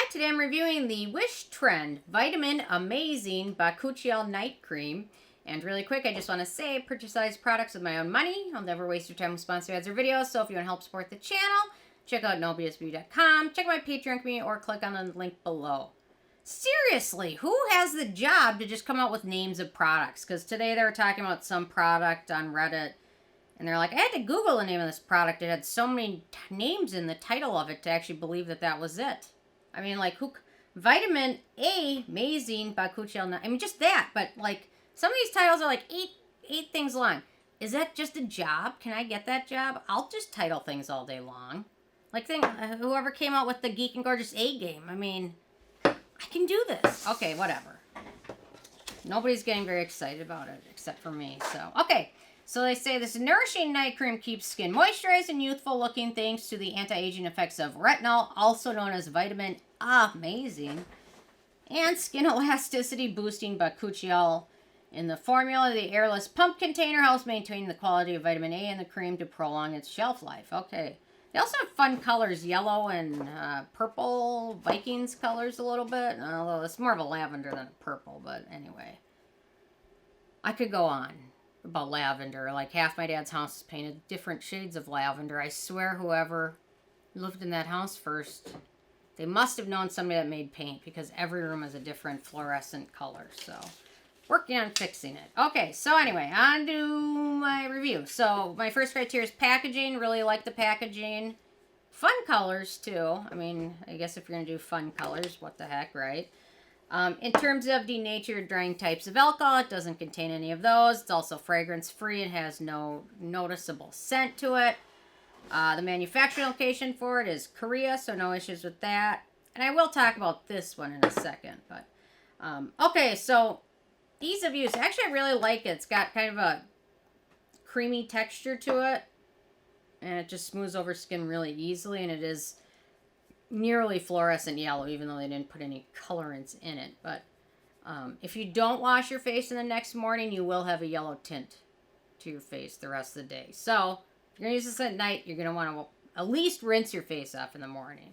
today I'm reviewing the Wishtrend Vitamin Amazing Bakuchiol Night Cream. And really quick, I just want to say, purchase these products with my own money. I'll never waste your time with sponsor ads or videos. So if you want to help support the channel, check out nobsbeauty.com, check my Patreon community, or click on the link below. Seriously, who has the job to just come out with names of products? Because today they were talking about some product on Reddit, and they're like, I had to Google the name of this product. It had so many names in the title of it to actually believe that that was it. I mean, like, who? Vitamin A, Amazing Bakuchiol. I mean, just that. But, like, some of these titles are like eight things long. Is that just a job? Can I get that job? I'll just title things all day long. Like, whoever came out with the Geek and Gorgeous A game. I mean, I can do this. Okay, whatever. Nobody's getting very excited about it except for me. So, okay. So they say this nourishing night cream keeps skin moisturized and youthful looking thanks to the anti-aging effects of retinol, also known as vitamin Amazing, and skin elasticity boosting Bakuchiol. In the formula, the airless pump container helps maintain the quality of vitamin A in the cream to prolong its shelf life. Okay. They also have fun colors, yellow and purple, Vikings colors a little bit. Although it's more of a lavender than a purple, but anyway. I could go on about lavender. Like, half my dad's house is painted different shades of lavender. I swear whoever lived in that house first, they must have known somebody that made paint, because every room is a different fluorescent color. So, working on fixing it. Okay, so anyway, on to my review. So, my first criteria is packaging. Really like the packaging. Fun colors, too. I mean, I guess if you're going to do fun colors, what the heck, right? In terms of denatured drying types of alcohol, it doesn't contain any of those. It's also fragrance-free and has no noticeable scent to it. The manufacturing location for it is Korea, so no issues with that. And I will talk about this one in a second. But okay, so ease of use. Actually, I really like it. It's got kind of a creamy texture to it. And it just smooths over skin really easily. And it is nearly fluorescent yellow, even though they didn't put any colorants in it. But if you don't wash your face in the next morning, you will have a yellow tint to your face the rest of the day. So if you're going to use this at night, you're going to want to at least rinse your face off in the morning.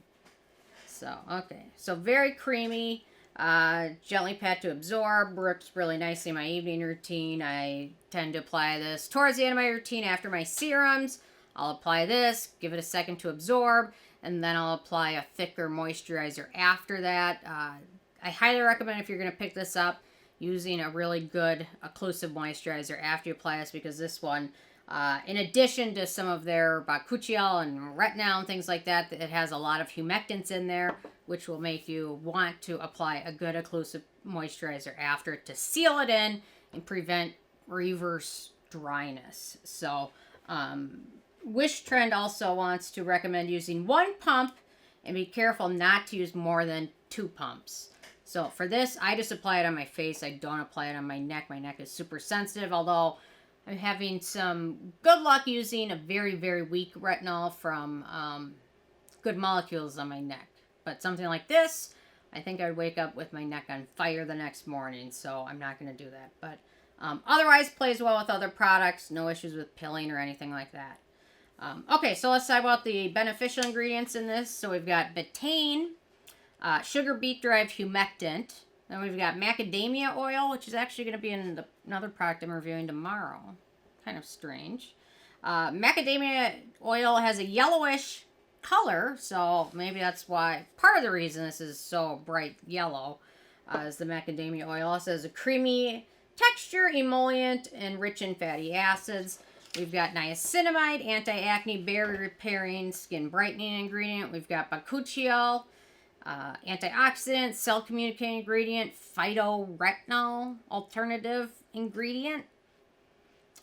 So, okay. So very creamy. Gently pat to absorb. Works really nicely in my evening routine. I tend to apply this towards the end of my routine after my serums. I'll apply this, give it a second to absorb, and then I'll apply a thicker moisturizer after that. I highly recommend, if you're going to pick this up, using a really good occlusive moisturizer after you apply this, because this one, in addition to some of their Bakuchiol and Retinal and things like that, it has a lot of humectants in there, which will make you want to apply a good occlusive moisturizer after to seal it in and prevent reverse dryness. So, Wishtrend also wants to recommend using 1 pump and be careful not to use more than 2 pumps. So for this, I just apply it on my face. I don't apply it on my neck. My neck is super sensitive, although I'm having some good luck using a very, very weak retinol from Good Molecules on my neck. But something like this, I think I'd wake up with my neck on fire the next morning, so I'm not going to do that. But otherwise, plays well with other products. No issues with pilling or anything like that. Okay, so let's talk about the beneficial ingredients in this. So we've got betaine, sugar beet-derived humectant. Then we've got macadamia oil, which is actually going to be in another product I'm reviewing tomorrow. Kind of strange. Macadamia oil has a yellowish color, so maybe that's why, part of the reason this is so bright yellow is the macadamia oil. Also has a creamy texture, emollient, and rich in fatty acids. We've got niacinamide, anti-acne, barrier repairing, skin brightening ingredient. We've got Bakuchiol, antioxidant, cell communicating ingredient, phytoretinol, alternative ingredient.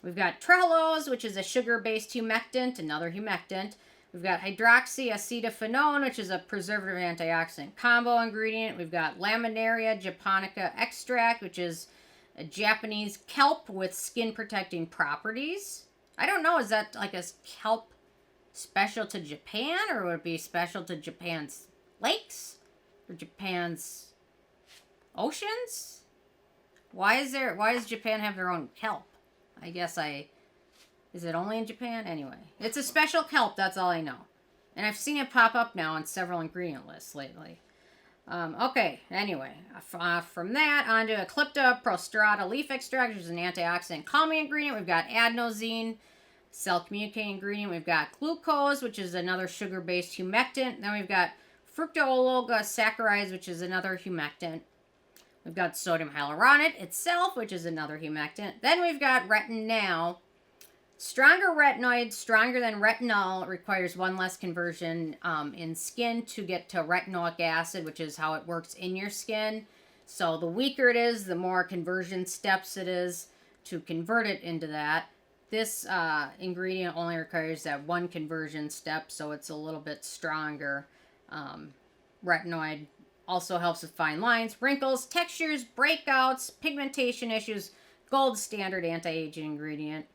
We've got Trehalose, which is a sugar-based humectant, another humectant. We've got Hydroxyacetophenone, which is a preservative antioxidant combo ingredient. We've got Laminaria japonica extract, which is a Japanese kelp with skin-protecting properties. I don't know, is that like a kelp special to Japan, or would it be special to Japan's lakes? Or Japan's oceans? Why does Japan have their own kelp? I guess is it only in Japan? Anyway, it's a special kelp, that's all I know. And I've seen it pop up now on several ingredient lists lately. Okay, anyway, from that on to Eclipta prostrata leaf extract, which is an antioxidant calming ingredient. We've got adenosine, cell communicating ingredient. We've got glucose, which is another sugar-based humectant. Then we've got fructooligosaccharides, which is another humectant. We've got sodium hyaluronate itself, which is another humectant. Then we've got retinal. Stronger retinoid, stronger than retinol, requires one less conversion in skin to get to retinoic acid, which is how it works in your skin. So the weaker it is, the more conversion steps it is to convert it into that. This ingredient only requires that one conversion step, so it's a little bit stronger. Retinoid also helps with fine lines, wrinkles, textures, breakouts, pigmentation issues. Gold standard anti-aging ingredient.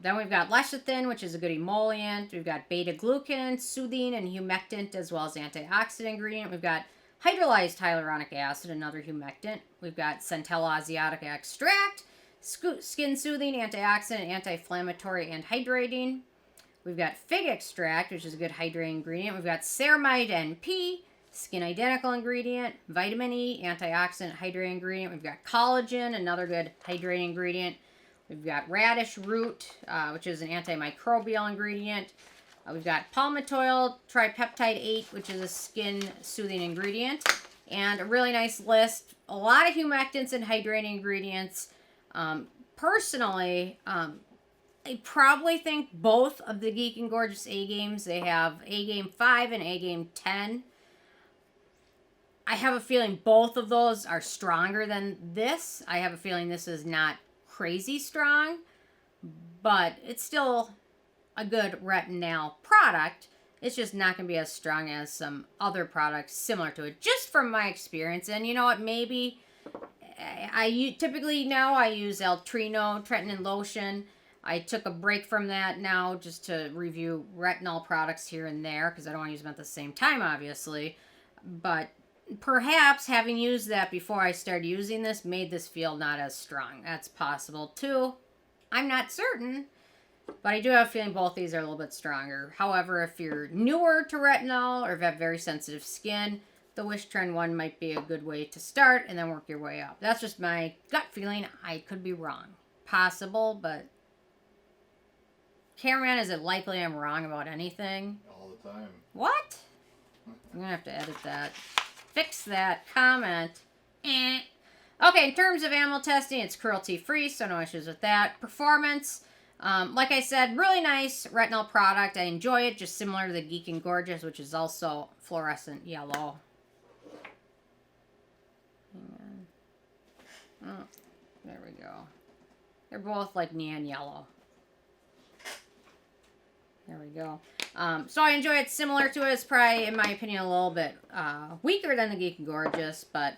Then we've got lecithin, which is a good emollient. We've got beta-glucan, soothing and humectant, as well as antioxidant ingredient. We've got hydrolyzed hyaluronic acid, another humectant. We've got centella asiatica extract, skin soothing, antioxidant, anti-inflammatory, and hydrating. We've got fig extract, which is a good hydrating ingredient. We've got ceramide NP, skin identical ingredient. Vitamin E, antioxidant, hydrating ingredient. We've got collagen, another good hydrating ingredient. We've got radish root, which is an antimicrobial ingredient. We've got palmitoyl tripeptide 8, which is a skin-soothing ingredient. And a really nice list. A lot of humectants and hydrating ingredients. Personally, I probably think both of the Geek and Gorgeous A-Games, they have A-Game 5 and A-Game 10. I have a feeling both of those are stronger than this. I have a feeling this is not crazy strong, but it's still a good retinal product. It's just not going to be as strong as some other products similar to it, just from my experience. And you know what, maybe typically now I use Altrino tretinoin lotion. I took a break from that now just to review retinol products here and there because I don't want to use them at the same time, obviously. But perhaps having used that before I started using this made this feel not as strong. That's possible too. I'm not certain, but I do have a feeling both these are a little bit stronger. However, if you're newer to retinol or if you have very sensitive skin, the Wishtrend one might be a good way to start and then work your way up. That's just my gut feeling. I could be wrong. Possible, but cameraman, is it likely I'm wrong about anything? All the time. What? I'm going to have to edit that. Fix that comment. Okay, in terms of animal testing, it's cruelty-free, so no issues with that. Performance, like I said, really nice retinol product. I enjoy it, just similar to the Geek and Gorgeous, which is also fluorescent yellow. Hang on. Oh, there we go. They're both like neon yellow. There we go. So I enjoy it. Similar to it. It's probably, in my opinion, a little bit weaker than the Geek and Gorgeous, but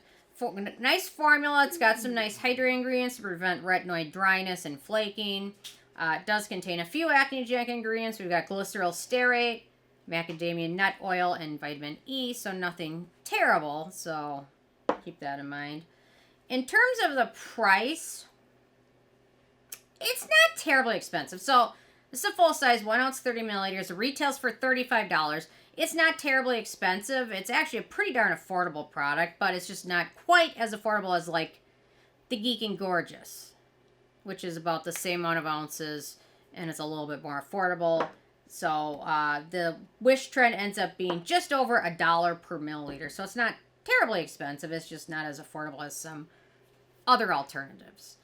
nice formula. It's got some nice hydrating ingredients to prevent retinoid dryness and flaking. It does contain a few acne-genic ingredients. We've got Glyceryl stearate, macadamia nut oil, and vitamin E, so nothing terrible, so keep that in mind. In terms of the price, it's not terribly expensive. So this is a full-size 1 ounce, 30 milliliters. It retails for $35. It's not terribly expensive. It's actually a pretty darn affordable product, but it's just not quite as affordable as, like, the Geek and Gorgeous, which is about the same amount of ounces, and it's a little bit more affordable. So the Wishtrend ends up being just over $1 per milliliter. So it's not terribly expensive. It's just not as affordable as some other alternatives.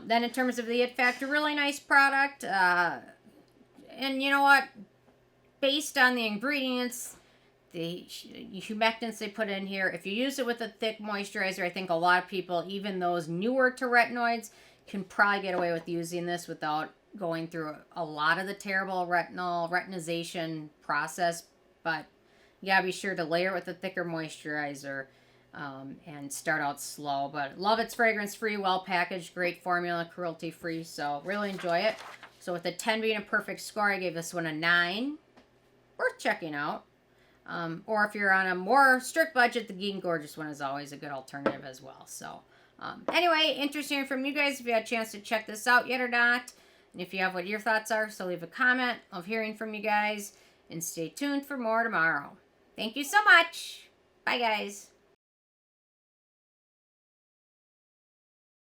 Then in terms of the It Factor, really nice product. And you know what? Based on the ingredients, the humectants they put in here, if you use it with a thick moisturizer, I think a lot of people, even those newer to retinoids, can probably get away with using this without going through a lot of the terrible retinization process. But you gotta be sure to layer it with a thicker moisturizer and start out slow. But love its fragrance-free, well-packaged, great formula, cruelty-free, so really enjoy it. So with a 10 being a perfect score, I gave this one a 9. Worth checking out. Or if you're on a more strict budget, the Geek and Gorgeous one is always a good alternative as well. So anyway, interested in from you guys if you had a chance to check this out yet or not. And if you have what your thoughts are, so leave a comment. Love hearing from you guys. And stay tuned for more tomorrow. Thank you so much. Bye, guys.